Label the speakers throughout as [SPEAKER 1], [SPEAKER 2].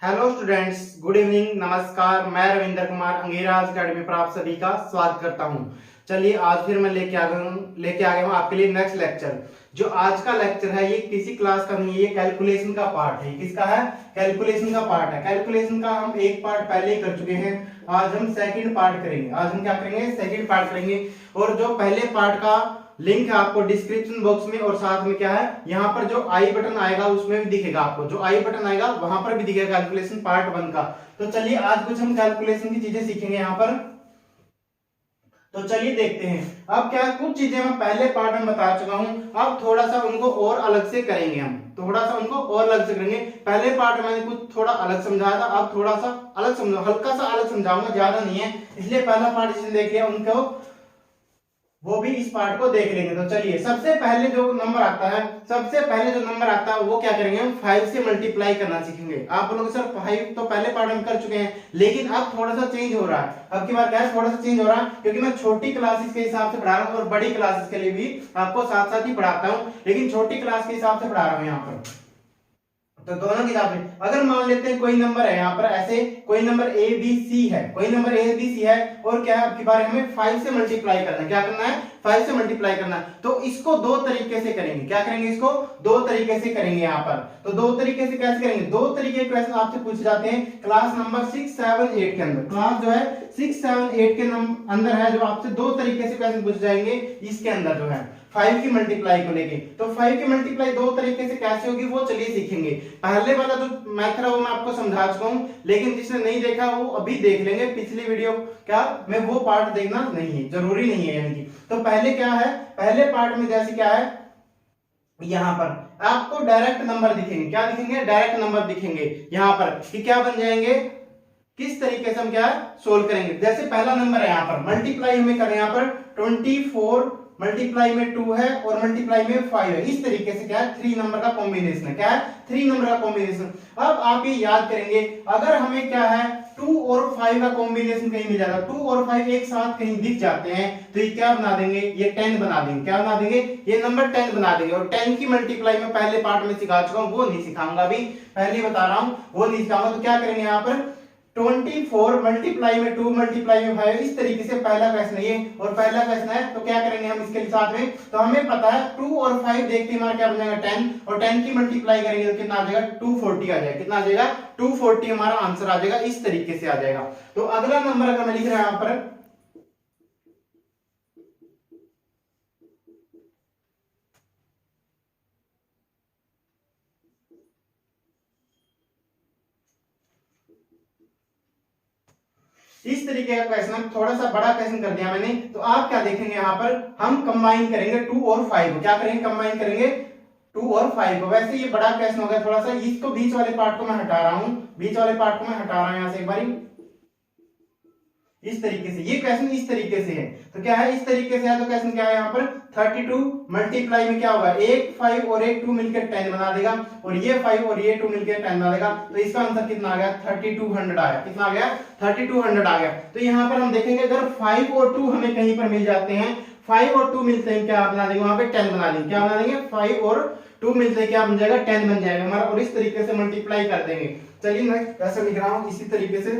[SPEAKER 1] Hello students, good evening, नमस्कार। मैं Ravindra Kumar अंगीराज academy पर आप सभी का स्वागत करता हूं। चलिए आज फिर मैं लेके आ गया हूं आपके लिए नेक्स्ट लेक्चर। जो आज का लेक्चर है ये किसी क्लास का नहीं है, ये कैलकुलेशन का पार्ट है। किसका है? कैलकुलेशन का पार्ट है। कैलकुलेशन का हम एक पार्ट पहले ही कर चुके हैं। आज हम सेकंड पार्ट करेंगे। आज हम क्या करेंगे? सेकंड पार्ट करेंगे। और जो पहले पार्ट का लिंक है आपको डिस्क्रिप्शन बॉक्स में, और साथ में क्या है यहाँ पर जो आई बटन आएगा उसमें भी दिखेगा आपको। जो आई बटन आएगा वहां पर भी दिखेगा कैलकुलेशन पार्ट 1 का। तो चलिए आज कुछ हम कैलकुलेशन की चीजें सीखेंगे यहाँ पर। तो चलिए देखते हैं। अब क्या कुछ चीजें मैं पहले पार्ट में बता चुका हूं, अब थोड़ा सा उनको और अलग से करेंगे। हम थोड़ा सा उनको और अलग से करेंगे। पहले पार्ट में मैंने कुछ थोड़ा अलग समझाया था, अब थोड़ा सा अलग समझा, हल्का सा अलग समझाऊंगा, ज्यादा नहीं है। इसलिए पहला पार्ट जिसने देख लिया उनको वो भी इस पार्ट को देख लेंगे। तो चलिए सबसे पहले जो नंबर आता है, वो क्या करेंगे? हम 5 से मल्टीप्लाई करना सीखेंगे। आप बोलोगे सर 5 तो पहले पार्ट में कर चुके हैं, लेकिन अब थोड़ा सा चेंज हो रहा है। अब की बार क्या है? थोड़ा सा चेंज हो रहा है क्योंकि मैं छोटी क्लासेस के हिसाब से पढ़ा रहा हूँ और बड़ी क्लासेस के लिए भी आपको साथ साथ ही पढ़ाता हूँ, लेकिन छोटी क्लास के हिसाब से पढ़ा रहा हूँ यहाँ पर। तो दोनों के हिसाब से अगर मान लेते हैं कोई नंबर है यहाँ पर, ऐसे कोई नंबर ए बी सी है, कोई नंबर ए बी सी है, और क्या है आपकी बार हमें 5 से मल्टीप्लाई करना है। क्या करना है? 5 से मल्टीप्लाई करना है। तो इसको दो तरीके से करेंगे। क्या करेंगे? इसको दो तरीके से करेंगे यहाँ पर। तो दो तरीके से कैसे करेंगे? दो तरीके क्वेश्चन आपसे पूछे जाते हैं क्लास नंबर 6, 7, 8 के अंदर। क्लास जो है 6, 7, 8 के अंदर है, जो आपसे दो तरीके से क्वेश्चन पूछे जाएंगे इसके अंदर जो है 5 की मल्टीप्लाई को लेके। तो 5 की मल्टीप्लाई दो तरीके से कैसे होगी वो चलिए सीखेंगे। पहले वाला जो मेथड है वो मैं आपको समझा चुका हूं, लेकिन जिसने नहीं देखा वो अभी देख लेंगे। पिछली वीडियो क्या में वो पार्ट देखना नहीं है, जरूरी नहीं है यानी कि। तो पहले क्या है? पहले पार्ट में जैसे क्या है, यहां पर आपको डायरेक्ट नंबर दिखेंगे। क्या दिखेंगे? डायरेक्ट नंबर दिखेंगे यहां पर कि क्या बन जाएंगे, किस तरीके से हम क्या सोल्व करेंगे। जैसे पहला नंबर है यहाँ पर, मल्टीप्लाई हमें करें यहाँ पर 24 मल्टीप्लाई में 2 है और मल्टीप्लाई में 5 है। इस तरीके से क्या है? 3 नंबर का कॉम्बिनेशन है। क्या है? 3 नंबर का कॉम्बिनेशन। अब आप ये याद करेंगे, अगर हमें क्या है 2 और 5 का कॉम्बिनेशन कहीं मिल जाता है, 2 और 5 एक साथ कहीं दिख जाते हैं, तो ये क्या बना देंगे? ये 10 बना देंगे। क्या बना देंगे? ये नंबर 10 बना देंगे। और 10 की मल्टीप्लाई में पहले पार्ट में सिखा चुका हूं, वो नहीं सिखाऊंगा अभी, पहले बता रहा हूं, वो नहीं सिखाऊंगा। तो क्या करेंगे यहाँ पर 24 मल्टीप्लाई में 2 मल्टीप्लाई में 5, इस तरीके से पहला क्वेश्चन है ये, और पहला क्वेश्चन है। तो क्या करेंगे हम इसके साथ में? तो हमें पता है 2 और 5 देखते हमारा क्या बन जाएगा 10, और 10 की मल्टीप्लाई करेंगे तो कितना आ जाएगा? 240 आ जाएगा। कितना आ जाएगा? 240 हमारा आंसर आ जाएगा। इस तरीके से आ जाएगा। तो अगला नंबर अगर मैं लिख रहा हूं यहाँ पर, इस तरीके का क्वेश्चन, थोड़ा सा बड़ा क्वेश्चन कर दिया मैंने। तो आप क्या देखेंगे यहाँ पर, हम कंबाइन करेंगे 2 और 5 को। क्या करेंगे? कंबाइन करेंगे 2 और 5 को। वैसे ये बड़ा क्वेश्चन हो गया थोड़ा सा, इसको बीच वाले पार्ट को मैं हटा रहा हूं, बीच वाले पार्ट को मैं हटा रहा हूं यहां से एक बारी। इस तरीके से ये क्वेश्चन इस तरीके से है। तो क्या है? इस तरीके से है। तो क्वेश्चन क्या है यहाँ पर 32 मल्टीप्लाई में क्या होगा? एक 5 और एक 2 मिलकर 10 बना देगा, और ये 5 और ये 2 मिलकर 10 बना देगा। तो इसका आंसर कितना आ गया? 3200 आया। कितना आ गया? 3200 आ गया। तो यहाँ पर हम देखेंगे अगर 5 और 2 हमें कहीं पर मिल जाते हैं, 5 और 2 मिलते हैं, क्या बना देंगे वहां पे? 10 बना देंगे। क्या बना देंगे? 5 और 2 मिलते हैं, क्या बन जाएगा? 10 बन जाएगा हमारा, और इस तरीके से मल्टीप्लाई कर देंगे। चलिए मैं कैसे लिख रहा हूं इसी तरीके से।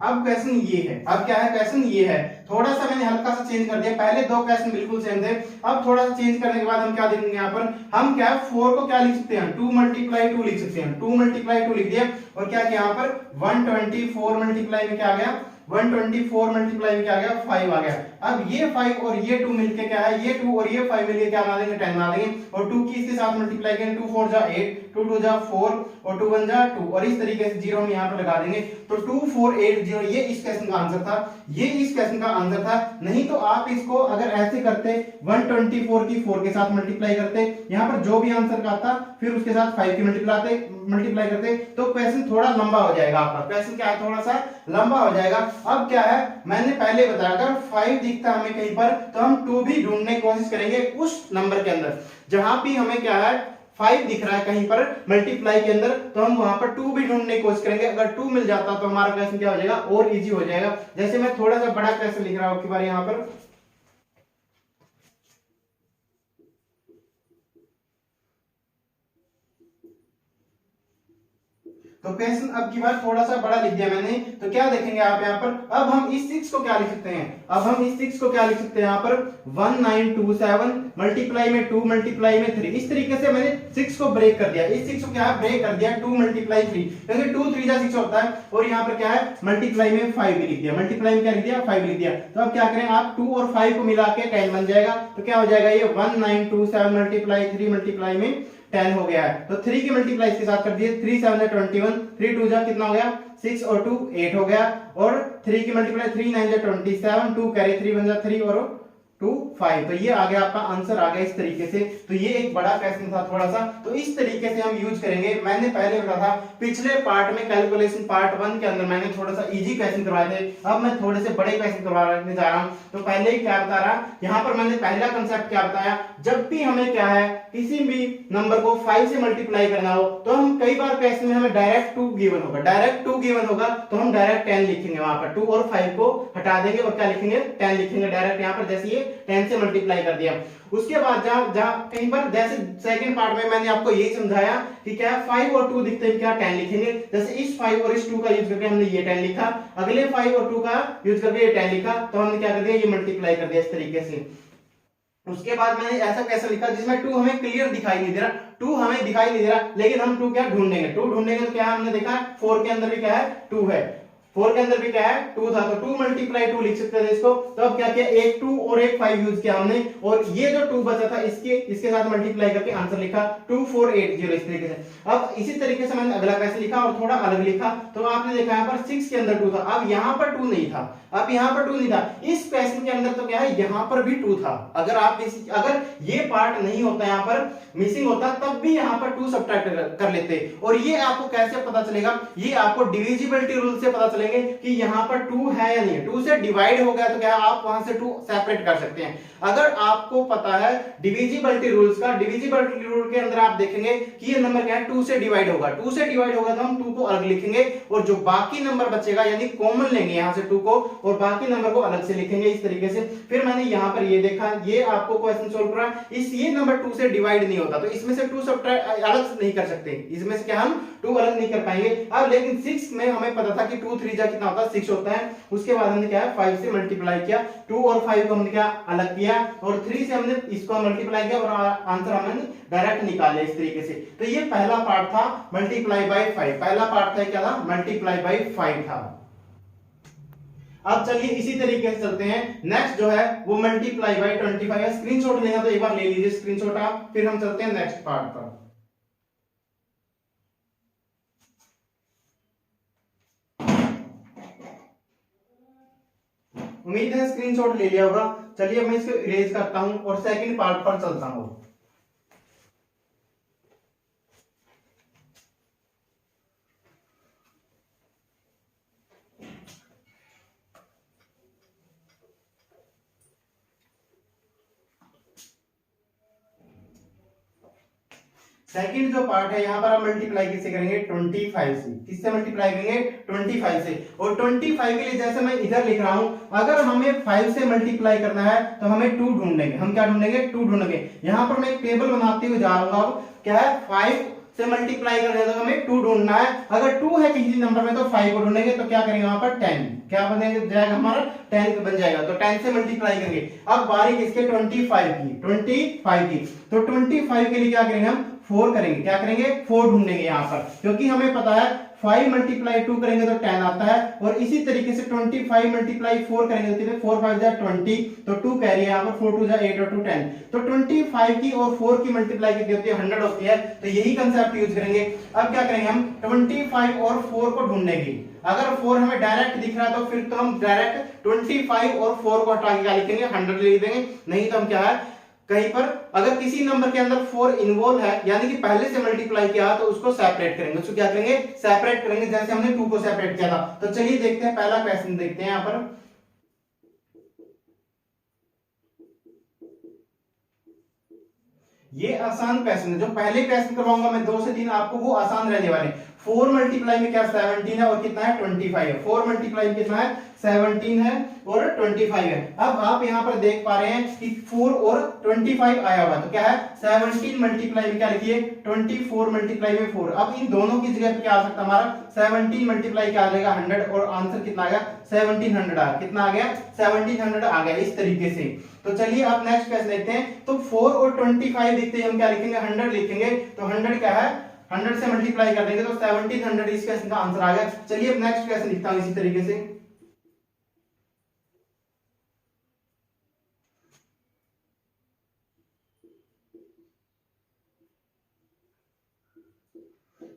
[SPEAKER 1] अब क्वेश्चन ये है, अब क्या है? क्वेश्चन ये है, थोड़ा सा मैंने हल्का सा चेंज कर दिया। पहले दो क्वेश्चन बिल्कुल सेम थे, अब थोड़ा सा चेंज करने के बाद हम क्या देखेंगे यहाँ पर, हम क्या 4 को क्या लिख सकते हैं? 2 मल्टीप्लाई 2 लिख सकते हैं। 2 मल्टीप्लाई 2 लिख दिया, और क्या किया यहाँ पर 124 मल्टीप्लाई में क्या आ गया? 124 मल्टीप्लाई में क्या आ गया? 5 आ गया। अब ये 5 और ये 2 मिलके क्या है? ये 2 और ये 5 मिलके क्या बना देंगे? 10 बना देंगे, और 2 की इसके साथ मल्टीप्लाई करेंगे, 2 4 जा 8, 2 2 जा 4, और 2 1 जा 2, और इस तरीके से जीरो हम यहाँ पर लगा देंगे। तो 2480 ये इस क्वेश्चन का आंसर था, ये इस क्वेश्चन का आंसर था। नहीं तो आप इसको अगर ऐसे करते 124 की 4 के साथ मल्टीप्लाई करते, यहाँ पर जो भी आंसर का आता फिर उसके साथ 5 की मल्टीप्लाई करते, तो क्वेश्चन थोड़ा लंबा हो जाएगा आपका। क्वेश्चन क्या है? थोड़ा सा लंबा हो जाएगा। अब क्या है, मैंने पहले बताया अगर 5 दिखता हमें कहीं पर, तो हम 2 भी ढूंढने की कोशिश करेंगे उस नंबर के अंदर। जहां भी हमें क्या है 5 दिख रहा है कहीं पर मल्टीप्लाई के अंदर, तो हम वहां पर 2 भी ढूंढने की कोशिश करेंगे। अगर 2 मिल जाता तो हमारा क्वेश्चन क्या हो जाएगा? और इजी हो जाएगा। जैसे मैं थोड़ा सा बड़ा क्वेश्चन लिख रहा हूं की बार यहाँ पर, तो क्वेश्चन अब की बार थोड़ा सा बड़ा लिख दिया मैंने, तो क्या देखेंगे आप यहाँ पर, अब हम इस 6 को क्या लिख सकते हैं, अब हम इस 6 को क्या लिख सकते हैं यहाँ पर 1927 मल्टीप्लाई में 2 मल्टीप्लाई में 3, इस तरीके से मैंने 6 को ब्रेक कर दिया, इस 6 को क्या ब्रेक कर दिया 2 मल्टीप्लाई 3, क्योंकि 2 3 जा 6 होता है, और यहाँ पर क्या है मल्टीप्लाई में 5 भी लिख दिया, मल्टीप्लाई में क्या लिख दिया 5 लिख दिया। तो अब क्या करें आप 2 और 5 को मिला के 10 बन जाएगा, तो क्या हो जाएगा ये 1927 मल्टीप्लाई 3 मल्टीप्लाई में 10 हो गया है। तो 3 की मल्टीप्लाई इसके साथ कर दिए, 3 7 21, 3 2 जा कितना हो गया 6 और 2 8 हो गया, और 3 की मल्टीप्लाई 3 9 जा 27, 2 कैरी 3 बन जा 3 और 2 5, तो ये आ गया आपका आंसर आ गया इस तरीके से। तो ये एक बड़ा क्वेश्चन था थोड़ा सा, तो इस तरीके से हम यूज करेंगे। मैंने पहले बताया था पिछले पार्ट में कैलकुलेशन पार्ट 1 के अंदर मैंने थोड़ा सा इजी क्वेश्चन करवाए थे, अब मैं थोड़े से बड़े क्वेश्चन करवाने जा रहा हूं। तो पहले ही क्या बता रहा, यहाँ पर मैंने पहला कंसेप्ट क्या बताया, जब भी हमें क्या है किसी भी नंबर को 5 से मल्टीप्लाई करना हो, तो हम कई बार क्वेश्चन में हमें डायरेक्ट 2 गिवन होगा, डायरेक्ट 2 गिवन होगा तो हम डायरेक्ट 10 लिखेंगे, वहां पर 2 और 5 को हटा देंगे और क्या लिखेंगे 10 लिखेंगे डायरेक्ट, यहाँ पर जैसे ये 10 से मल्टीप्लाई कर दिया। उसके बाद जहां कहीं पर जैसे सेकंड पार्ट में मैंने आपको यही समझाया कि क्या 5 और 2 दिखते हैं क्या 10 लिखेंगे, जैसे इस 5 और इस 2 का यूज करके हमने ये 10 लिखा, अगले 5 और 2 का यूज करके ये 10 लिखा, तो हमने क्या कर दिया ये मल्टीप्लाई कर दिया इस तरीके से। उसके बाद मैंने ऐसा कैसे लिखा जिसमें 2 हमें क्लियर दिखाई नहीं दे रहा, 2 हमें दिखाई नहीं दे रहा, लेकिन हम 2 क्या ढूंढेंगे, 2 ढूंढेंगे तो क्या हमने देखा 4 के अंदर भी क्या है 2 है, 4 के अंदर भी क्या है 2 था, तो 2 मल्टीप्लाई 2 लिख सकते थे इसको। तो अब क्या किया एक 2 और एक 5 यूज किया हमने, और ये जो 2 बचा था इसके साथ मल्टीप्लाई करके आंसर लिखा 2480 इस तरीके से। अब इसी तरीके से मैंने अगला कैसे लिखा और थोड़ा अलग लिखा, तो आपने देखा यहाँ पर 6 के अंदर 2 था, अब यहाँ पर 2 नहीं था, अब यहाँ पर 2 नहीं था, इस क्वेश्चन के अंदर तो क्या है यहाँ पर भी 2 था। अगर ये पार्ट नहीं होता यहाँ पर मिसिंग होता तब भी यहाँ पर 2 सब्ट्रैक्ट कर लेते। और ये आपको कैसे पता चलेगा, ये आपको डिविजिबिलिटी रूल से पता चलेंगे कि यहाँ पर 2 है या नहीं, 2 से डिवाइड हो गया तो क्या आप वहां से 2 सेपरेट कर सकते हैं। अगर आपको पता है डिविजिबिलिटी रूल्स का, डिविजिबिलिटी रूल के अंदर आप देखेंगे कि ये नंबर क्या है 2 से डिवाइड होगा, 2 से डिवाइड होगा तो हम 2 को अलग लिखेंगे, और जो बाकी नंबर बचेगा यानी कॉमन लेंगे यहाँ से 2 को और बाकी नंबर को अलग से लिखेंगे इस तरीके से। फिर मैंने यहाँ पर ये देखा, ये आपको क्वेश्चन सोल्व करा, ये नंबर 2 से डिवाइड नहीं होता, तो इसमें से 2 सब्ट्रैक्ट अलग नहीं कर सकते, इसमें से क्या हम 2 अलग नहीं कर पाएंगे। अब लेकिन 6 में हमें पता था कि 2 3 जा कितना होता है 6 होता है। उसके बाद हमने क्या है 5 से मल्टीप्लाई किया, 2 और 5 को हमने क्या अलग किया, और 3 से हमने इसको मल्टीप्लाई किया और आंसर हमने डायरेक्ट निकाले इस तरीके से। तो ये पहला पार्ट था मल्टीप्लाई बाय 5, पहला पार्ट था क्या था मल्टीप्लाई बाय 5 था। अब चलिए इसी तरीके से चलते हैं, नेक्स्ट जो है वो मल्टीप्लाई बाय 25 है। स्क्रीनशॉट लेना तो एक बार ले लीजिए स्क्रीनशॉट आप, फिर हम चलते हैं नेक्स्ट पार्ट पर। उम्मीद है स्क्रीनशॉट ले लिया होगा। चलिए मैं इसको इरेज करता हूं और सेकंड पार्ट पर चलता हूं। सेकंड जो पार्ट है यहाँ पर हम मल्टीप्लाई किससे करेंगे 25 से, किससे मल्टीप्लाई करेंगे 25 से। और 25 के लिए जैसे मैं इधर लिख रहा हूं, अगर हमें 5 से मल्टीप्लाई करना है तो हमें 2 ढूंढेंगे, हम क्या ढूंढेंगे 2 ढूंढेंगे। यहाँ पर मैं एक टेबल बनाते हुए जा रहा हूँ, क्या है 5 से मल्टीप्लाई करना है तो हमें 2 ढूंढना है, अगर 2 है किसी नंबर में तो 5 को ढूंढेंगे, तो क्या करेंगे वहां पर 10, क्या बनेगा जाएगा हमारा 10 बन जाएगा, तो 10 से मल्टीप्लाई करेंगे। अब बारी किसके 25 की, तो 25 के लिए क्या करेंगे हम 4 करेंगे, क्या करेंगे 4 ढूंढेंगे यहाँ पर, क्योंकि हमें पता है 5 मल्टीप्लाई 2 करेंगे तो 10 आता है, और इसी तरीके से 25 मल्टीप्लाई 4 करेंगे तो 4 5 जा 20, तो 2 कैरी है यहाँ पर, 4 2 जा 8 और 2 10, तो 25 की और 4 की मल्टीप्लाई कितनी होती है 100 होती है, तो यही कंसेप्ट यूज करेंगे। अब क्या करेंगे हम 25 और 4 को ढूंढेंगे, अगर 4 हमें डायरेक्ट दिख रहा है तो फिर तो हम डायरेक्ट 25 और 4 को हटा के क्या लिखेंगे 100 लिख देंगे, नहीं तो हम क्या है कहीं पर अगर किसी नंबर के अंदर 4 इन्वॉल्व है यानी कि पहले से मल्टीप्लाई किया तो उसको सेपरेट करेंगे, उसको क्या करेंगे सेपरेट करेंगे, जैसे हमने 2 को सेपरेट किया था। तो चलिए देखते हैं पहला क्वेश्चन देखते हैं यहाँ पर। ये आसान क्वेश्चन है, जो पहले क्वेश्चन करवाऊंगा मैं 2 से 3 आपको, वो आसान रहने वाले। 4 मल्टीप्लाई में क्या 17 है और कितना है 25 है। 4 मल्टीप्लाई में कितना है 17 है और 25 है। अब आप यहाँ पर देख पा रहे हैं कि 4 और 25 आया हुआ, तो क्या है 17 मल्टीप्लाई में क्या लिखिए 24 मल्टीप्लाई में 4। अब इन दोनों की जगह पे क्या आ सकता है हमारा 17 मल्टीप्लाई क्या आ जाएगा 100 और आंसर कितना आ गया 1700 आ, कितना आ गया 1700 आ गया इस तरीके से। तो चलिए आप नेक्स्ट क्वेश्चन देखते हैं। तो 4 और 25 देखते हैं हम क्या लिखेंगे 100 लिखेंगे, तो 100 क्या है 100 से मल्टीप्लाई कर देंगे तो 1700 इस क्वेश्चन का आंसर आ गया। चलिए अब नेक्स्ट क्वेश्चन लिखता हूं इसी तरीके से।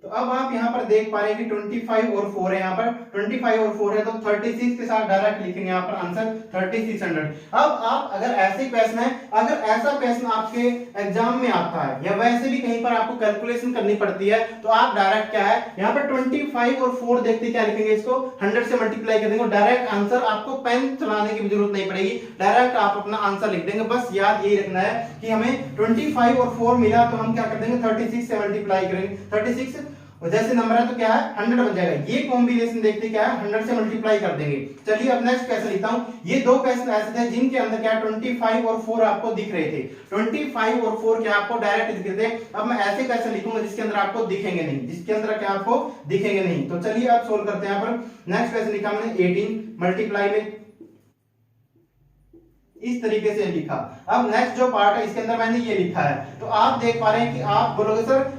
[SPEAKER 1] तो अब आप यहाँ पर देख पा रहे हैं कि 25 और 4 है, यहाँ पर 25 और 4 है, तो 36 के साथ डायरेक्ट लिखेंगे यहाँ पर आंसर 3600। अब आप अगर ऐसे क्वेश्चन है, अगर ऐसा क्वेश्चन आपके एग्जाम में आता है या वैसे भी कहीं पर आपको कैलकुलेशन करनी पड़ती है, तो आप डायरेक्ट क्या है यहाँ पर 25 और 4 देखते क्या लिखेंगे, इसको 100 से मल्टीप्लाई कर देंगे, डायरेक्ट आंसर, आपको पेन चलाने की भी जरूरत नहीं पड़ेगी, डायरेक्ट आप अपना आंसर लिख देंगे। बस याद यही रखना है कि हमें 25 और 4 मिला तो हम क्या कर देंगे 36 से मल्टीप्लाई करेंगे, 36 और जैसे नंबर है तो क्या है 100 बन जाएगा। ये कॉम्बिनेशन देखते क्या है 100 से मल्टीप्लाई कर देंगे। चलिए अब नेक्स्ट क्वेश्चन लिखता हूं। ये दो क्वेश्चन ऐसे थे जिनके अंदर क्या 25 और 4 आपको दिख रहे थे, 25 और 4 क्या आपको डायरेक्ट दिख रहे थे। अब मैं ऐसे क्वेश्चन लिखूंगा जिसके अंदर आपको दिखेंगे नहीं, जिसके अंदर क्या आपको दिखेंगे नहीं। तो चलिए आप सोल्व करते हैं। यहाँ पर नेक्स्ट क्वेश्चन लिखा मैंने 18 मल्टीप्लाई में इस तरीके से लिखा। अब नेक्स्ट जो पार्ट है इसके अंदर मैंने ये लिखा है, तो आप देख पा रहे हैं कि आप बोलोगे सर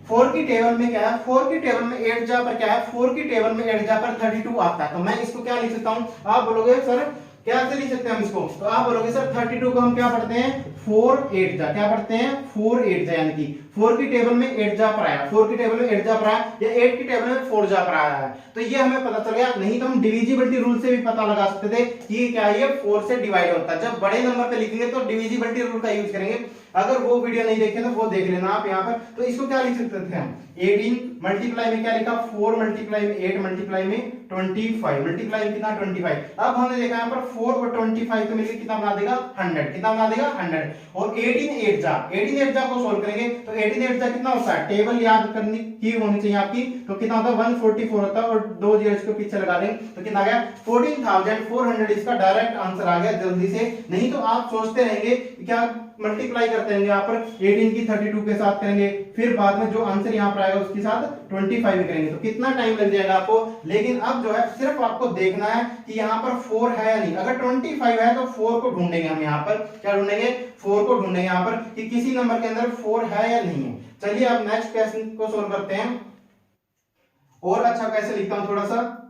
[SPEAKER 1] 4 की टेबल में क्या है, 4 की टेबल में 8 जा पर क्या है, 4 की टेबल में 8 जा पर 32 आता है, तो मैं इसको क्या लिख सकता हूं। आप बोलोगे सर कैसे लिख सकते हैं हम इसको, तो आप बोलोगे सर 32 को हम क्या पढ़ते हैं 4 8 जा, क्या पढ़ते हैं 4 8 जा, यानी कि 4 की टेबल में 8 जा पर आया, 4 की टेबल में 8 जा पर आया या 8 की टेबल में 4 जा पर आया है, तो ये हमें पता चल गया। नहीं तो हम डिविजिबिलिटी रूल से भी पता लगा सकते थे कि क्या है ये 4 से डिवाइड होता है। जब बड़े नंबर पे लिखेंगे तो डिविजिबिलिटी रूल का यूज करेंगे। अगर वो वीडियो नहीं देखे तो वो देख लेना आप यहाँ पर। तो इसको क्या लिख सकते थे हम 18 मल्टीप्लाई में क्या लिखा 4 मल्टीप्लाई में 8 मल्टीप्लाई में 25 मल्टीप्लाई में कितना 25। अब हमने देखा यहाँ पर 4 और 25 को मिलकर कितना बना देगा 100, कितना बना देगा 100। और 18 8 जा को सोल्व करेंगे तो 18 8 जा कितना होता है, टेबल याद करनी की होनी चाहिए आपकी, तो कितना होता है 144 होता है और 2 जीरो इसको पीछे लगा देंगे तो कितना आ गया 14400। इसका डायरेक्ट आंसर आ गया जल्दी से। नहीं तो आप सोचते रहेंगे क्या मल्टीप्लाई करते हैं यहाँ पर 18 की 32 के साथ करेंगे, फिर बाद में जो आंसर यहाँ पर आएगा उसके साथ 25 करेंगे, तो कितना टाइम लग जाएगा आपको। लेकिन अब जो है सिर्फ आपको देखना है कि यहाँ पर 4 है या नहीं। अगर 25 है तो 4 को ढूंढेंगे हम यहाँ पर, क्या ढूंढेंगे 4 को ढूंढेंगे यहाँ पर कि किसी नंबर के अंदर 4 है या नहीं है। चलिए अब नेक्स्ट क्वेश्चन को सोल्व करते हैं। और अच्छा कैसे लिखता हूं थोड़ा सा,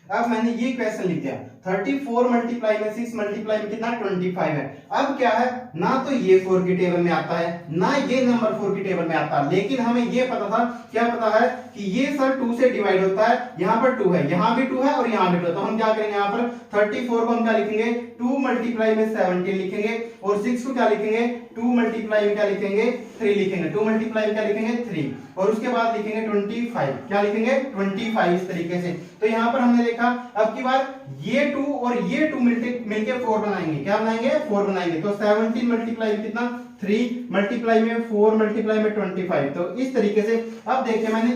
[SPEAKER 1] अब मैंने ये क्वेश्चन लिख दिया 34 मल्टीप्लाई में 6 मल्टीप्लाई में कितना 25 है। अब क्या है ना तो ये 4 की टेबल में आता है ना ये नंबर 4 की टेबल में आता है, लेकिन हमें ये पता था, क्या पता है कि ये सर 2 से डिवाइड होता है, यहाँ पर 2 है, यहाँ भी 2 है और यहाँ भी 2 है, तो हम क्या करेंगे यहाँ पर 34 को हम क्या लिखेंगे 2 मल्टीप्लाई में 17 लिखेंगे और 6 को क्या लिखेंगे 2 मल्टीप्लाई में क्या लिखेंगे 3 लिखेंगे, 2 मल्टीप्लाई में क्या लिखेंगे 3 और उसके बाद लिखेंगे 25, क्या लिखेंगे 25 इस तरीके से। तो यहाँ पर हमने देखा अब की बार ये 2 और ये 2 मिलके 4 बनाएंगे, क्या बनाएंगे 4 बनाएंगे, तो 17 मल्टीप्लाई में कितना 3 मल्टीप्लाई में 4 मल्टीप्लाई में 25। तो इस तरीके से अब देखिए मैंने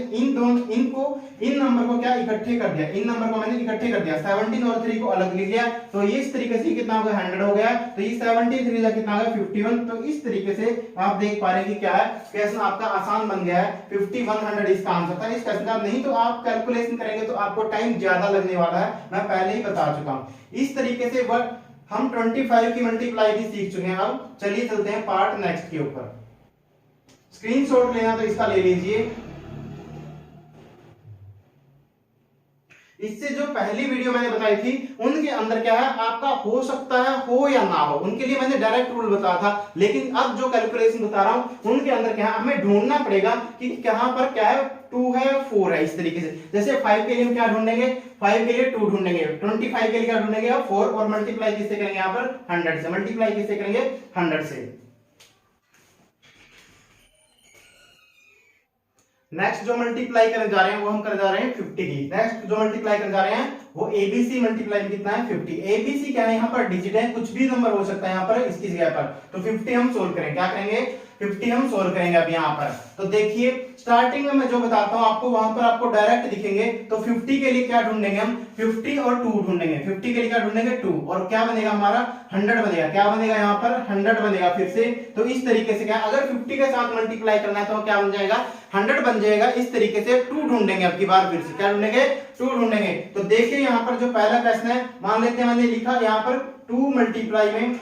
[SPEAKER 1] इन नंबर को क्या इकट्ठे कर दिया, इन नंबर को मैंने इकट्ठे कर दिया, 17 और 3 को अलग लिख लिया, तो ये इस तरीके से कितना हो गया 100 हो गया, तो ये 17 3 का कितना हो गया 51। तो इस तरीके से आप देख पा रहे हैं कि क्या है क्वेश्चन आपका आसान बन गया है, 5100 इसका आंसर था इस क्वेश्चन का। नहीं तो आप कैलकुलेशन करेंगे तो आपको टाइम ज्यादा लगने वाला है, मैं पहले ही बता चुका हूं। इस तरीके से हम 25 की मल्टीप्लाई भी सीख चुके हैं। अब चलिए चलते हैं पार्ट नेक्स्ट के ऊपर। स्क्रीनशॉट लेना तो इसका ले लीजिए। इससे जो पहली वीडियो मैंने बताई थी उनके अंदर क्या है आपका हो सकता है हो या ना हो, उनके लिए मैंने डायरेक्ट रूल बताया था, लेकिन अब जो कैलकुलेशन बता रहा हूं उनके अंदर क्या है हमें ढूंढना पड़ेगा कि कहां पर क्या है 2 है 4 है, इस तरीके से। जैसे 5 के लिए हम क्या ढूंढेंगे 5 के लिए 2 ढूंढेंगे, 25 के लिए क्या ढूंढेंगे 4 और मल्टीप्लाई किससे करेंगे यहाँ पर 100 से, मल्टीप्लाई किससे करेंगे 100 से। नेक्स्ट जो मल्टीप्लाई करने जा रहे हैं वो हम करने जा रहे हैं 50 की। नेक्स्ट जो मल्टीप्लाई करने जा रहे हैं वो एबीसी मल्टीप्लाई में कितना है 50। एबीसी क्या है, यहाँ पर डिजिट है, कुछ भी नंबर हो सकता है यहाँ पर इसकी जगह पर। तो 50 हम सोल्व करेंगे, क्या करेंगे 50 हम सोल्व करेंगे अब यहाँ पर। तो देखिए स्टार्टिंग में मैं जो बताता हूँ आपको वहां पर आपको डायरेक्ट दिखेंगे। तो 50 के लिए क्या ढूंढेंगे हम, 50 और 2 ढूंढेंगे। 50 के लिए क्या ढूंढेंगे 2, और क्या बनेगा हमारा 100 बनेगा। क्या बनेगा यहाँ पर 100 बनेगा फिर से। तो इस तरीके से क्या, अगर 50 के साथ मल्टीप्लाई करना है तो क्या बन जाएगा 100 बन जाएगा। इस तरीके से 2 ढूंढेंगे अब की बार, फिर से क्या ढूंढेंगे 2 ढूंढेंगे। तो देखिए यहाँ पर जो पहला प्रश्न है, मान लेते हैं मैंने लिखा यहाँ पर 2 मल्टीप्लाई में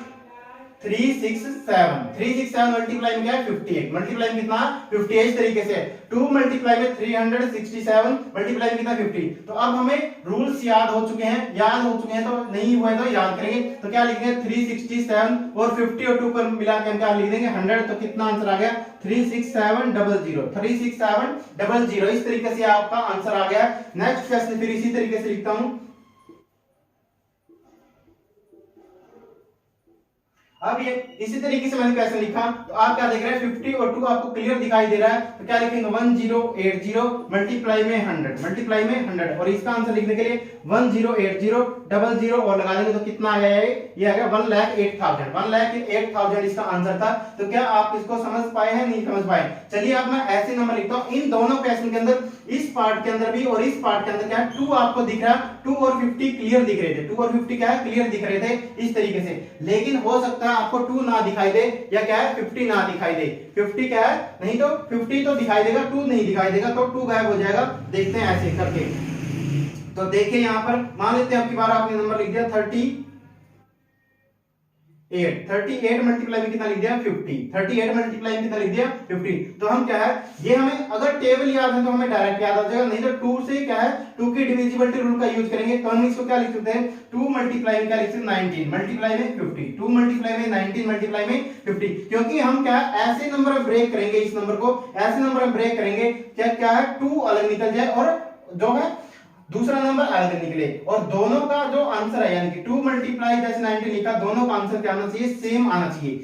[SPEAKER 1] 367 मल्टीप्लाई में क्या है 58, मल्टीप्लाई में कितना 58। इस तरीके से 2 मल्टीप्लाई में 367 मल्टीप्लाई में कितना 50। तो अब हमें रूल्स याद हो चुके हैं, तो नहीं हुआ है तो याद करेंगे। तो क्या लिखेंगे 367 और 50 और 2 पर मिला के हम क्या लिख देंगे 100। तो कितना आंसर आ गया 36700। इस तरीके से आपका आंसर आ गया। नेक्स्ट क्वेश्चन फिर इसी तरीके से लिखता हूं। अब ये इसी तरीके से मैंने क्वेश्चन लिखा। तो आप क्या देख रहे हैं 50 और 2 आपको क्लियर दिखाई दे रहा है। तो क्या लिखेंगे 1080 मल्टीप्लाई में 100 और इसका आंसर लिखने के लिए 1080 और लगा देंगे तो कितना आ गया ये आ गया 1,08,000 इसका आंसर था। तो क्या आप इसको समझ पाए हैं, नहीं समझ पाए। चलिए अब मैं ऐसे नंबर लिखता हूं। इन दोनों क्वेश्चन के अंदर, इस पार्ट के अंदर भी और इस पार्ट के अंदर क्या है 2 आपको दिख रहा है। 2 और 50 क्लियर दिख रहे थे, 2 और 50 क्या है क्लियर दिख रहे थे इस तरीके से। लेकिन हो सकता है आपको 2 ना दिखाई दे, या क्या है 50 ना दिखाई दे। 50 क्या है, नहीं तो 50 तो दिखाई देगा, 2 नहीं दिखाई देगा, तो 2 गायब हो जाएगा। देखते हैं ऐसे करके। तो देखिए यहां पर मान लेते हैं अब की बार आपने नंबर लिख दिया 38 मल्टीप्लाई में कितना लिख दिया 50। 38 मल्टीप्लाई में कितना लिख दिया 50। तो हम क्या है, ये हमें अगर टेबल याद है तो हमें डायरेक्ट याद आ जाएगा, नहीं तो 2 से क्या है 2 की डिविजिबिलिटी रूल का यूज करेंगे। तो हम इसको क्या लिख सकते हैं 2 मल्टीप्लाई में क्या लिख सकते हैं 19 मल्टीप्लाई में 50। 2 मल्टीप्लाई में 19 मल्टीप्लाई में 50। क्योंकि हम क्या है ऐसे नंबर ब्रेक करेंगे, इस नंबर को ऐसे नंबर ब्रेक करेंगे क्या है 2 अलग निकल जाए और जो है दूसरा नंबर अलग निकले, और दोनों का जो आंसर है यानी कि 2 मल्टीप्लाई जैसे 19 लिखा, दोनों का आंसर क्या आना चाहिए सेम आना चाहिए।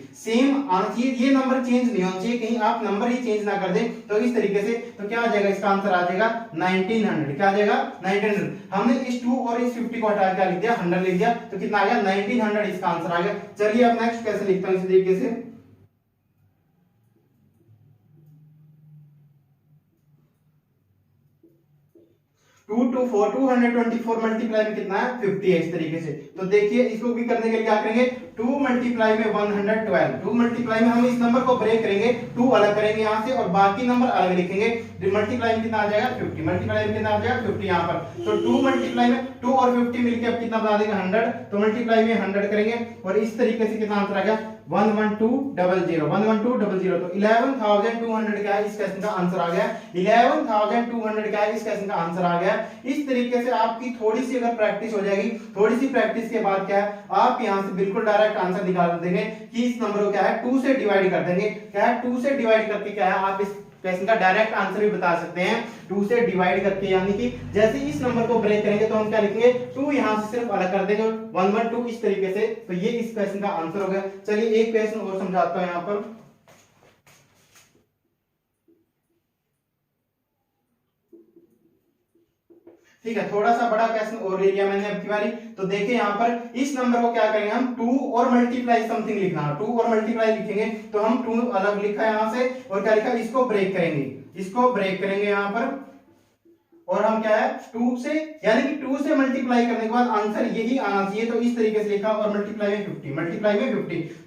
[SPEAKER 1] ये नंबर चेंज नहीं होना चाहिए, कहीं आप नंबर ही चेंज ना कर दें। तो इस तरीके से तो क्या आ जाएगा, इसका आंसर आ जाएगा 1900। क्या आ जाएगा 1900। हमने इस 2 और इस 50 को हटा क्या लिख दिया 100 लिख दिया, तो कितना आ गया 1900 इसका आंसर आ गया। चलिए अब नेक्स्ट कैसे लिखता हूं इसी तरीके से। 224 मल्टीप्लाई में कितना है 50 है इस तरीके से। तो देखिए इसको भी करने के लिए क्या करेंगे 2 मल्टीप्लाई में 112। 2 मल्टीप्लाई में हम इस नंबर को ब्रेक करेंगे, 2 अलग करेंगे यहां से और बाकी नंबर अलग लिखेंगे। मल्टीप्लाई में कितना आ जाएगा 50, मल्टीप्लाई में कितना आ जाएगा 50 यहां पर। तो 2 मल्टीप्लाई में 2 और 50 मिलके अब कितना बना देंगे 100। तो मल्टीप्लाई में 100 करेंगे और इस तरीके से कितना आंसर आ गया 11200। तो 11,200 क्या है इस क्वेश्चन का आंसर आ गया। 11,200 क्या है इस क्वेश्चन का आंसर आ गया। इस तरीके से आपकी थोड़ी सी अगर प्रैक्टिस हो जाएगी, थोड़ी सी प्रैक्टिस के बाद क्या है आप यहां से बिल्कुल डायरेक्ट आंसर निकाल देंगे कि इस नंबर को क्या है 2 से डिवाइड कर देंगे। क्या है 2 से डिवाइड करके क्या है आप इस क्वेश्चन का डायरेक्ट आंसर भी बता सकते हैं 2 से डिवाइड करके। यानी कि जैसे इस नंबर को ब्रेक करेंगे तो हम क्या लिखेंगे 2 यहां से सिर्फ अलग कर देंगे 112 इस तरीके से। तो ये इस क्वेश्चन का आंसर हो गया। चलिए एक क्वेश्चन और समझाता हूं यहां पर। ठीक है, थोड़ा सा बड़ा क्वेश्चन और ले लिया मैंने अब की बारी। तो देखिए यहाँ पर इस नंबर को क्या करेंगे हम 2 और मल्टीप्लाई समथिंग लिखना है। 2 और मल्टीप्लाई लिखेंगे तो हम 2 अलग लिखा है यहां से और क्या लिखा इसको ब्रेक करेंगे यहाँ पर। और हम क्या है 2 से यानी कि 2 से मल्टीप्लाई करने के बाद आंसर यही आना चाहिए। तो इस तरीके से लिखा और मल्टीप्लाई में 50।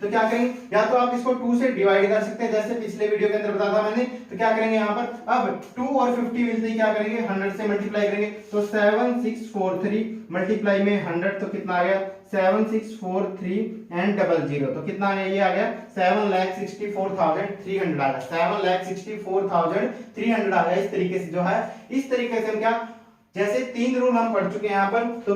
[SPEAKER 1] तो क्या करेंगे या तो आप इसको 2 से डिवाइड कर सकते हैं जैसे पिछले वीडियो के अंदर बताया था मैंने। तो क्या करेंगे यहाँ पर अब 2 और 50 मिलते ही क्या करेंगे 100 से मल्टीप्लाई करेंगे। तो 7643 मल्टीप्लाई में 100 तो कितना आ गया 7643 एंड 00। तो कितना आ गया ये आ गया 7,64,300 आ गया 7,64,300 आ गया। इस तरीके से जो है इस तरीके से हम क्या जैसे 3 रूल हम पढ़ चुके हैं यहाँ पर। तो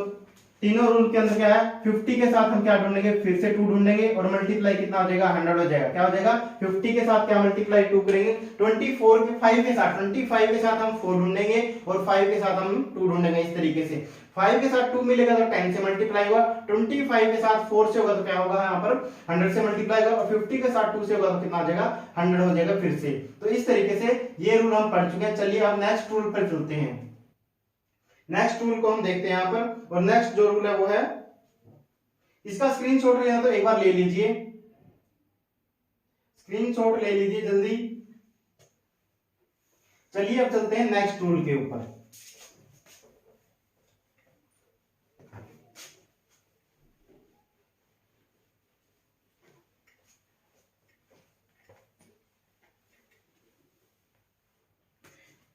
[SPEAKER 1] तीनों रूल के अंदर क्या है, 50 के साथ हम क्या ढूंढेंगे, फिर से 2 ढूंढेंगे और मल्टीप्लाई कितना हो जाएगा, 100 हो जाएगा। क्या हो जाएगा, 50 के साथ क्या मल्टीप्लाई 2 करेंगे, 24 के 5 के साथ, 25 के साथ हम 4 ढूंढेंगे और 5 के साथ हम 2 ढूंढेंगे। इस तरीके से 5 के साथ 2 मिलेगा तो 10 से मल्टीप्लाई होगा, 25 के साथ 4 से होगा तो क्या होगा, यहाँ पर 100 से मल्टीप्लाई होगा, और 50 के साथ 2 से होगा तो कितना हो जाएगा, 100 हो जाएगा फिर से। तो इस तरीके से ये रूल हम पढ़ चुके हैं। चलिए अब नेक्स्ट रूल पर चलते हैं। नेक्स्ट रूल को हम देखते हैं यहाँ पर, और नेक्स्ट जो रूल है वो है, इसका स्क्रीनशॉट लेना तो एक बार ले लीजिए, स्क्रीनशॉट ले लीजिए जल्दी। चलिए अब चलते हैं नेक्स्ट रूल के ऊपर।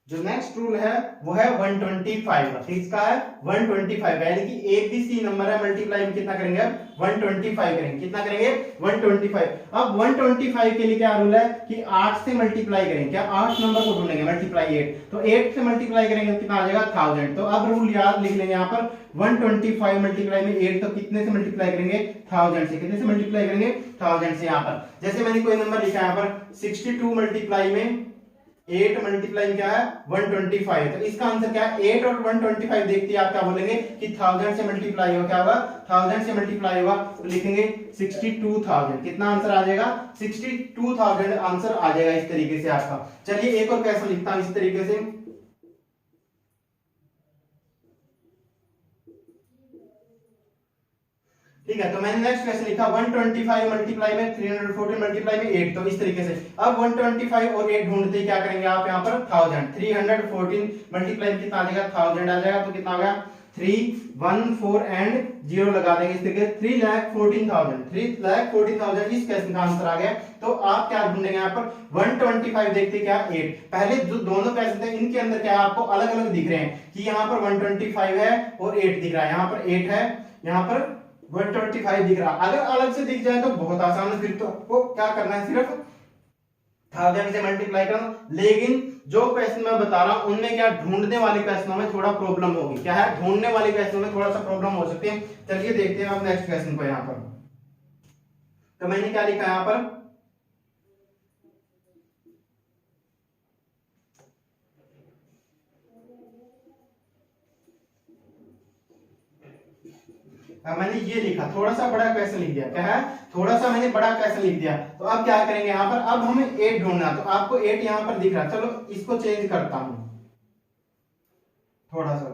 [SPEAKER 1] जो नेक्स्ट रूल है वो है 125 का। किसका है, 125, यानी कि ABC नंबर है, मल्टीप्लाई में कितना करेंगे, अब 125 करेंगे। कितना करेंगे, 125। अब 125 के लिए क्या रूल है कि 8 से मल्टीप्लाई करेंगे। क्या, 8 नंबर को ढूंढेंगे, मल्टीप्लाई 8, तो 8 से मल्टीप्लाई करेंगे तो कितना आ जाएगा, 1000। तो अब रूल याद लिख लेंगे यहाँ पर, 125 मल्टीप्लाई में 8, तो कितने से मल्टीप्लाई करेंगे, 1000 से। कितने से मल्टीप्लाई करेंगे, 1000 से। यहाँ पर जैसे मैंने कोई नंबर लिखा है यहाँ पर 62 मल्टीप्लाई में 8 मल्टीप्लाई क्या है, 125, तो इसका आंसर क्या है, 8 और 125 देखते ही आप क्या बोलेंगे कि 1000 से मल्टीप्लाई होगा। क्या होगा, 1000 से मल्टीप्लाई होगा, तो लिखेंगे 62,000। कितना आंसर आ जाएगा, 62,000 आंसर आ जाएगा इस तरीके से आपका। चलिए एक और क्वेश्चन लिखता हूं इस तरीके से। ठीक है, तो मैंने नेक्स्ट क्वेश्चन लिखा 125 मल्टीप्लाई में 314 मल्टीप्लाई में 8, तो इस तरीके से। अब 125 और 8 ढूंढते ही क्या करेंगे आप, यहाँ पर 1000, 314 मल्टीप्लाई में कितना आ जाएगा, 1000 आ जाएगा, तो कितना हो गया, 3 1 4 एंड 0 लगा देंगे इस तरीके, 3,14,000, 3,14,000 इस क्वेश्चन का आंसर आ गया। तो आप क्या ढूंढेंगे यहाँ पर, 125 देखते क्या, 8, पहले जो दोनों क्वेश्चन थे इनके अंदर क्या आपको अलग अलग दिख रहे हैं कि यहाँ पर 125 है और 8 दिख रहा है, यहाँ पर 8 है, यहाँ पर 125 दिख रहा। अगर अलग से दिख जाए तो बहुत आसान है, फिर तो आपको क्या करना है, सिर्फ 1000 से मल्टीप्लाई करना। लेकिन जो क्वेश्चन मैं बता रहा हूं उनमें क्या, ढूंढने वाले क्वेश्चनों में थोड़ा प्रॉब्लम होगी। क्या है, ढूंढने वाले क्वेश्चनों में थोड़ा सा प्रॉब्लम हो सकती है। चलिए देखते हैं आप नेक्स्ट क्वेश्चन को। यहाँ पर तो मैंने क्या लिखा यहाँ पर, मैंने ये लिखा, थोड़ा सा बड़ा क्वेश्चन लिख दिया। क्या है, थोड़ा सा मैंने बड़ा क्वेश्चन लिख दिया। तो अब क्या करेंगे यहाँ पर, अब हमें 8 ढूंढना, तो आपको 8 यहाँ पर दिख रहा, चलो इसको चेंज करता हूं थोड़ा सा।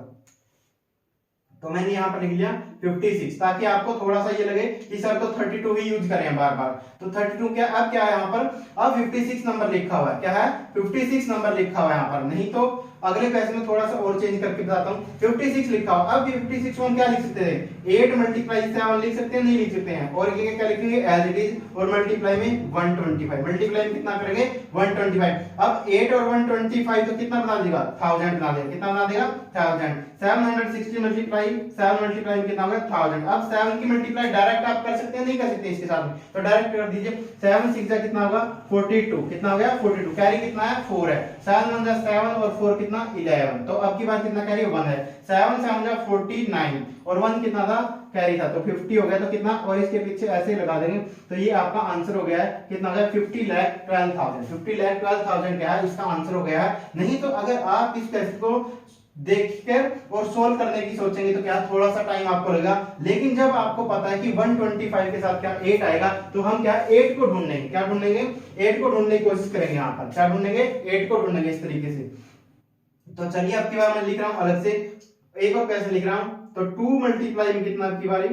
[SPEAKER 1] तो मैंने यहाँ पर लिख लिया 56, ताकि आपको थोड़ा सा ये लगे कि सर तो 32 ही यूज करें बार बार। तो 32 क्या, अब क्या है यहाँ पर, अब 56 नंबर लिखा हुआ है। क्या है, 56 नंबर लिखा हुआ है यहाँ पर, नहीं तो अगले क्वेश्चन में थोड़ा सा और चेंज करके बताता हूँ। 56 लिखा हुआ, अब 56 को हम क्या लिख सकते हैं, 8 मल्टीप्लाई 7 लिख सकते हैं, नहीं लिख सकते हैं, और ये क्या लिखेंगे, एज इट इज, और मल्टीप्लाई में 125, मल्टीप्लाई में कितना करेंगे, 125। अब 8 और 125 तो कितना बना देगा, 1000 बना देगा। कितना बना देगा, 1000। 760 मल्टीप्लाई 7 मल्टीप्लाई में कितना होगा, 1000। अब 7 की मल्टीप्लाई डायरेक्ट आप कर सकते हैं, नहीं कर सकते इसके साथ में, तो डायरेक्ट कर दीजिए। 7 6 कितना होगा, 42। कितना हो गया, 42। कैरी कितना है, 4 है। 7 1 7 और 4 कितना, 11। तो अब की बात कितना कैरी, 1 है। 7 7 49 और 1 कितना था, कैरी था, तो 50 हो गया। तो कितना, और इसके पीछे ऐसे लगा देंगे, तो ये आपका आंसर हो गया है। कितना हो गया, 50,12,000। 50,12,000 क्या है, इसका आंसर हो गया है। नहीं तो अगर आप इस क्वेश्चन को देखकर और सोल्व करने की सोचेंगे तो क्या, थोड़ा सा टाइम आपको लगेगा। लेकिन जब आपको पता है कि 125 के साथ क्या 8 आएगा, तो हम क्या 8 को ढूंढेंगे। क्या ढूंढेंगे, 8 को ढूंढने की कोशिश करेंगे। यहाँ पर क्या ढूंढेंगे, 8 को ढूंढेंगे इस तरीके से। तो चलिए अब की बार मैं लिख रहा हूं अलग से, एक और कैसे लिख रहा हूं, तो 2 मल्टीप्लाई में कितना, अब की बारी,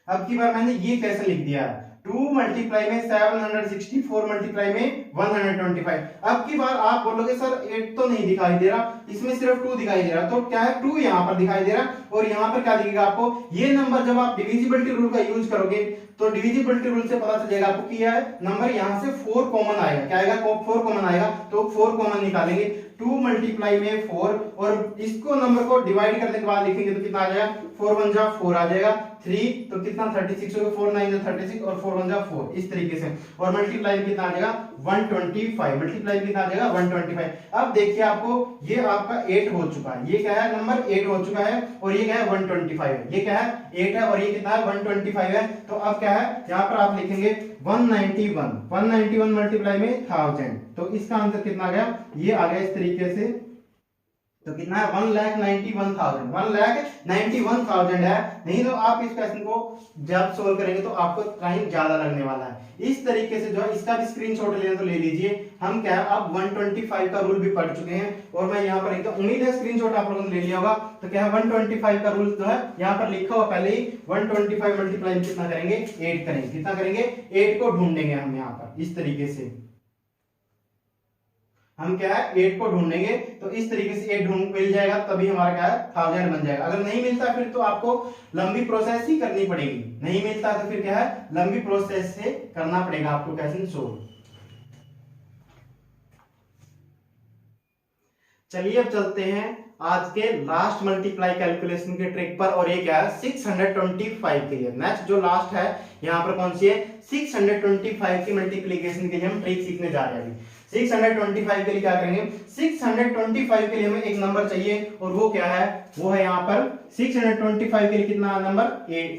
[SPEAKER 1] अब की बार मैंने ये कैसे लिख दिया, 2 मल्टीप्लाई में 764 मल्टीप्लाई में 125। अब की बार आप बोलोगे सर 8 तो नहीं दिखाई दे रहा, इसमें सिर्फ 2 दिखाई दे रहा, तो क्या है, 2 यहाँ पर दिखाई दे रहा, और यहाँ पर क्या दिखेगा आपको, ये नंबर जब आप डिविजिबिलिटी रूल का यूज करोगे तो डिविजिबिलिटी रूल से पता चलेगा आपको कि यह नंबर यहाँ से 4 कॉमन आएगा। क्या आएगा, 4 कॉमन आएगा, तो 4 कॉमन निकालेंगे। 2 मल्टीप्लाई में 4, और इसको नंबर को डिवाइड करने के बाद लिखेंगे तो कितना आ जाएगा, 4 1 जा 4 आ जाएगा। 3 तो कितना 36 होगा, 4 9 36 और 4 1 4, इस तरीके से। और मल्टीप्लाई में कितना आ जाएगा 125, मल्टीप्लाई में कितना आ जाएगा 125। अब देखिए आपको ये आपका 8 हो चुका है, ये क्या है नंबर 8 हो चुका है, और ये क्या है 125 है, ये क्या है 8 है और ये कितना है 125 है। तो अब क्या है यहाँ पर आप लिखेंगे 191 मल्टीप्लाई में 1000, तो इसका आंसर कितना आ गया, ये आ गया इस तरीके से। तो कितना है 1,91,000 है। नहीं तो आप इस क्वेश्चन को जब सोल्व करेंगे तो आपको टाइम ज्यादा लगने वाला है। इस तरीके से जो है इसका भी स्क्रीनशॉट लेना तो ले लीजिए। हम क्या है अब 125 का रूल भी पढ़ चुके हैं, और मैं यहाँ पर एकदम उम्मीद है स्क्रीनशॉट आप लोगों ने ले लिया होगा। तो क्या है 125 का रूल जो है यहाँ पर लिखा हुआ पहले ही, 125 मल्टीप्लाई में कितना करेंगे 8 करेंगे, कितना करेंगे 8 को ढूंढेंगे हम यहाँ पर इस तरीके से। हम क्या है 8 को ढूंढेंगे, तो इस तरीके से 8 ढूंढ मिल जाएगा तभी हमारा क्या है 1000 बन जाएगा। अगर नहीं मिलता फिर तो आपको लंबी प्रोसेस ही करनी पड़ेगी, नहीं मिलता तो फिर क्या है लंबी प्रोसेस से करना पड़ेगा आपको क्वेश्चन सोल्व। चलिए अब चलते हैं आज के लास्ट मल्टीप्लाई कैलकुलेशन के ट्रिक पर, और ये क्या है 625 के लिए। नेक्स्ट जो लास्ट है यहाँ पर कौन सी है 625 की मल्टीप्लीकेशन के लिए हम ट्रिक सीखने जा रहे हैं। 625 के लिए क्या करेंगे, 625 के लिए हमें एक नंबर चाहिए, और वो क्या है, वो है यहाँ पर 625 के लिए कितना नंबर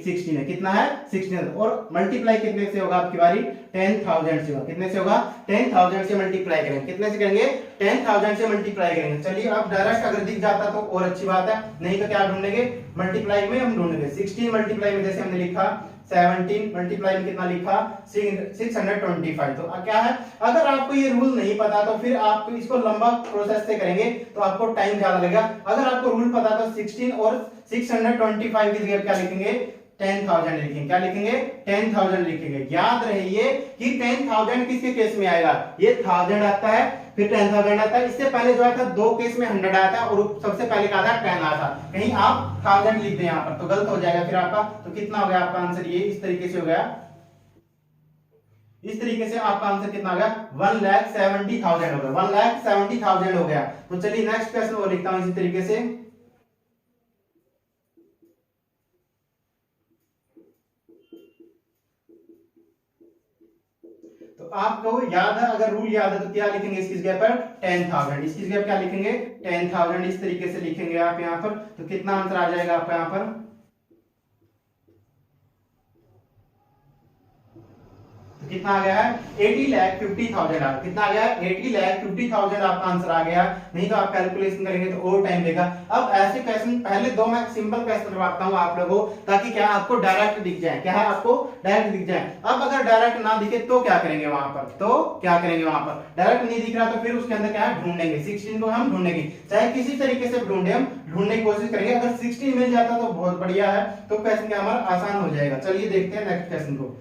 [SPEAKER 1] 16 है, कितना है 16, और मल्टीप्लाई कितने से होगा आपकी बारी 10,000 से होगा। कितने से होगा 10,000 से मल्टीप्लाई करेंगे, कितने से करेंगे 10,000 से मल्टीप्लाई करेंगे। चलिए अब डायरेक्ट अगर दिख जाता तो और अच्छी बात है, नहीं तो क्या ढूंढेंगे मल्टीप्लाई में हम ढूंढेंगे 16 मल्टीप्लाई में जैसे हमने लिखा 17 मल्टीप्लाई में कितना लिखा 625। तो क्या है अगर आपको ये रूल नहीं पता तो फिर आप इसको लंबा प्रोसेस से करेंगे तो आपको टाइम ज्यादा लगेगा। अगर आपको रूल पता तो 16 और 625 की जगह क्या लिखेंगे 10,000 लिखेंगे, क्या लिखेंगे 10,000 लिखेंगे। याद रहिए कि 10,000 किसके केस में आएगा, ये 1000 आता है फिर 10,000 आता है। इससे पहले जो आया था दो केस में 100 आया था, और सबसे पहले कहा था 10 आया था। कहीं आप 1000 लिख दें यहाँ पर तो गलत हो जाएगा फिर आपका। तो कितना हो गया आपका आंसर, ये इस तरीके से हो गया, इस तरीके से आपका आंसर कितना आ गया 1,70,000 हो गया, 1,70,000 हो गया। तो चलिए नेक्स्ट क्वेश्चन और लिखता हूं इसी तरीके से। तो आपको याद है, अगर रूल याद है तो क्या लिखेंगे इसकी जगह पर 10,000, इसकी जगह क्या लिखेंगे 10,000, इस तरीके से लिखेंगे आप यहाँ पर। तो कितना आंसर आ जाएगा आपका यहाँ पर, तो कितना आ गया है 80,50,000 आ, कितना आ गया 80,50,000 आपका आंसर आ गया। नहीं तो आप कैलकुलेशन करेंगे तो और टाइम लेगा। अब ऐसे क्वेश्चन पहले दो मैं सिंपल क्वेश्चन करवाता हूं आप लोगों को, ताकि क्या आपको डायरेक्ट दिख जाए, क्या है आपको डायरेक्ट दिख जाए। अब अगर डायरेक्ट ना दिखे तो क्या करेंगे वहां पर, तो क्या करेंगे वहां पर डायरेक्ट नहीं दिख रहा तो फिर उसके अंदर क्या है ढूंढेंगे, 16 को हम ढूंढेंगे, चाहे किसी तरीके से ढूंढे, हम ढूंढने की कोशिश करेंगे। अगर 16 मिल जाता तो बहुत बढ़िया है, तो क्वेश्चन क्या हमारा आसान हो जाएगा। चलिए देखते हैं नेक्स्ट क्वेश्चन को।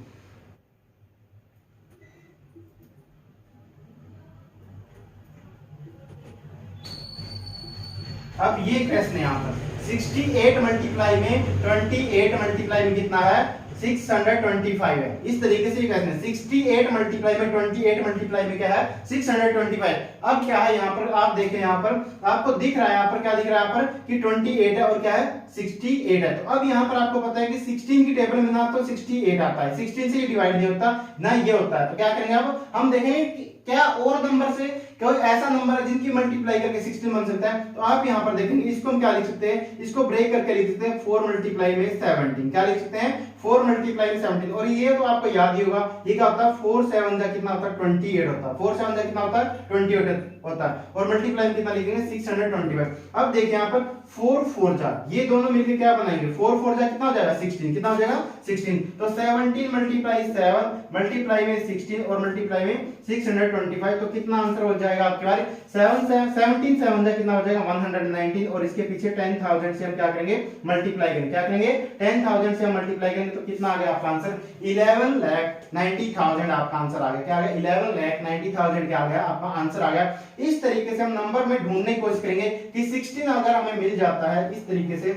[SPEAKER 1] अब ये क्वेश्चन है यहाँ पर 68 मल्टीप्लाई में 28 मल्टीप्लाई में कितना है 625 है। इस तरीके से क्वेश्चन है 68 मल्टीप्लाई में 28 मल्टीप्लाई में क्या है 625। अब क्या है यहाँ पर आप देखें, यहाँ पर आपको दिख रहा है, यहाँ पर क्या दिख रहा है यहाँ पर कि 28 है और क्या है 68 है। तो अब यहाँ पर आपको पता है कि 16 की टेबल में ना तो 68 आता है, 16 से डिवाइड नहीं होता ना ये होता है। तो क्या करेंगे अब हम देखेंगे कि क्या और नंबर से कोई ऐसा नंबर है जिनकी मल्टीप्लाई करके 16 बन सकता है। तो आप यहाँ पर देखेंगे इसको हम क्या लिख सकते हैं, इसको ब्रेक करके लिख सकते हैं 4 मल्टीप्लाई में 17, क्या लिख सकते हैं 4 मल्टीप्लाई में 17। और ये तो आपको याद ही होगा, ये क्या होता है 4 7 जा कितना होता है 28 होता है, 4 7 जा कितना होता है 28 होता है। और मल्टीप्लाई में कितना लिखेंगे 625। अब देखिए यहाँ पर 4 4 जा, ये दोनों मिलकर क्या बनाएंगे 4 4 जा कितना हो जाएगा 16, कितना हो जाएगा 16। तो 17 मल्टीप्लाई 7 मल्टीप्लाई में 16 और मल्टीप्लाई में 625। तो कितना आंसर हो जाएगा आपके बारे 17 7 जा कितना हो जाएगा 119। और इसके पीछे 10,000 से हम क्या करेंगे मल्टीप्लाई करेंगे, क्या करेंगे 10,000 से हम मल्टीप्लाई करेंगे। तो कितना आ गया आपका आंसर 11,90,000 आपका आंसर आ गया। क्या आ गया 11,90,000 क्या आ गया आपका आंसर आ गया। इस तरीके से हम नंबर में ढूंढने की कोशिश करेंगे कि 16 अगर हमें मिल जाता है इस तरीके से,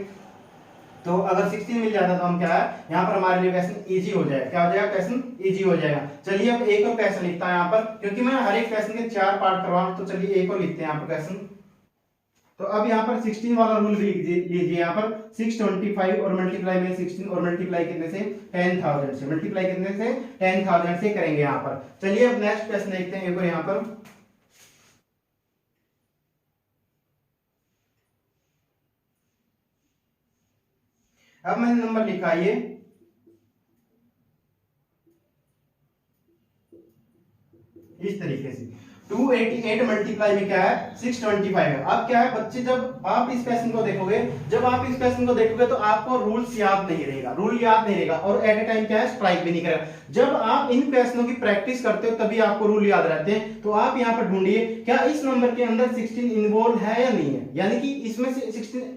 [SPEAKER 1] तो अगर 16 मिल जाता तो हम क्या है यहाँ पर हमारे लिए क्वेश्चन इजी हो जाएगा, क्या हो जाएगा क्वेश्चन इजी हो जाएगा। चलिए अब एक और क्वेश्चन लिखता है यहाँ पर, क्योंकि मैं हर एक क्वेश्चन के 4 पार्ट करवा रहा हूं। तो चलिए एक और लिखते हैं यहाँ पर क्वेश्चन। तो अब यहाँ पर 16 वाला रूल भी लीजिए, यहाँ पर 625 और मल्टीप्लाई में 16 और मल्टीप्लाई कितने से 10,000 से, मल्टीप्लाई कितने से 10,000 से करेंगे यहाँ पर। चलिए अब नेक्स्ट क्वेश्चन देखते हैं। एक और यहाँ पर अब मैंने नंबर लिखा ये इस तरीके से 288 मल्टीप्लाई में क्या है 625 है। अब क्या है बच्चे, जब आप इस क्वेश्चन को देखोगे, तो आपको रूल्स याद नहीं रहेगा, रूल याद नहीं रहेगा, और एट ए टाइम क्या है स्ट्राइक भी नहीं करेगा। जब आप इन क्वेश्चनों की प्रैक्टिस करते हो तभी आपको रूल याद रहते हैं। तो आप यहाँ पर ढूंढिए क्या इस नंबर के अंदर 16 इन्वॉल्व है या नहीं है, यानी कि इसमें से 16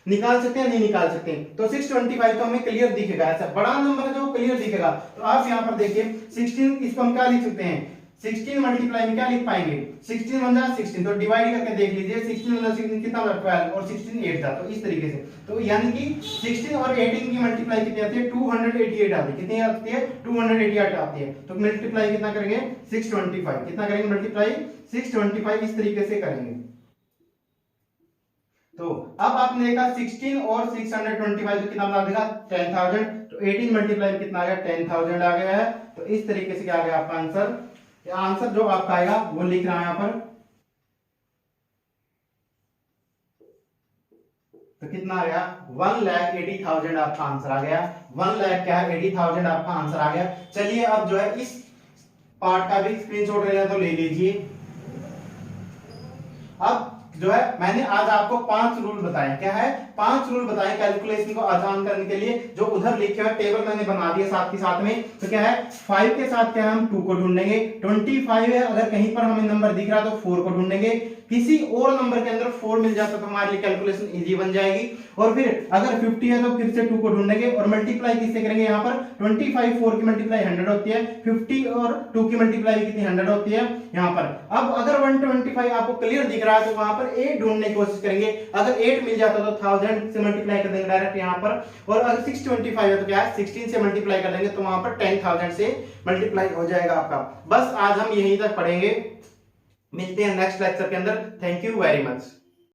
[SPEAKER 1] निकाल सकते हैं नहीं निकाल सकते हैं। तो 625 तो हमें क्लियर दिखेगा, ऐसा बड़ा नंबर है जो क्लियर दिखेगा। तो आप यहाँ पर देखिए 16, इसको हम क्या लिख सकते हैं 16 मल्टीप्लाई में क्या लिख पाएंगे 16 1 जा 16, तो डिवाइड करके देख लीजिए 16 1 16 कितना होगा 12 और 16 8 था। तो इस तरीके से, तो यानी कि 16 और 18 की मल्टीप्लाई कितनी आती है 288 आती है। कितनी आती है 288 आती है। तो मल्टीप्लाई कितना करेंगे 625, कितना करेंगे मल्टीप्लाई 625, इस तरीके से करेंगे। तो अब आपने देखा 16 और 625 तो कितना बना देगा 10,000। तो 18 मल्टीप्लाई में कितना आ गया 10,000 आ गया है। तो इस तरीके से क्या आ गया आपका आंसर, आंसर जो आपका आएगा वो लिख रहा है यहां पर। तो कितना आ गया 1,80,000 आपका आंसर आ गया। 1 लाख क्या है 80,000 आपका आंसर आ गया। चलिए अब जो है इस पार्ट का भी स्क्रीनशॉट लेना तो ले लीजिए। अब जो है मैंने आज आपको 5 रूल बताए, क्या है 5 रूल बताए कैलकुलेशन को आसान करने के लिए। जो उधर लिखे हुए टेबल मैंने बना दिया साथ के साथ में। तो क्या है 5 के साथ क्या है हम 2 को ढूंढेंगे, 25 है अगर कहीं पर हमें नंबर दिख रहा तो 4 को ढूंढेंगे, किसी और नंबर के अंदर 4 मिल जाता तो हमारे लिए कैलकुलेशन इजी बन जाएगी। और फिर अगर 50 है तो फिर से 2 को ढूंढेंगे और मल्टीप्लाई किससे करेंगे, यहाँ पर 25 4 की मल्टीप्लाई 100 होती है, 50 और 2 की मल्टीप्लाई कितनी 100 होती है यहाँ पर। अब अगर 125 आपको क्लियर दिख रहा है तो वहां पर 8 ढूंढने की कोशिश करेंगे। अगर 8 मिल जाता तो 1000 से मल्टीप्लाई कर देंगे डायरेक्ट यहाँ पर। और अगर 625 है तो क्या है 16 से मल्टीप्लाई कर देंगे तो वहां पर 10,000 से मल्टीप्लाई हो जाएगा आपका। बस आज हम यहीं तक पढ़ेंगे, मिलते हैं नेक्स्ट लेक्चर के अंदर। Thank you very much.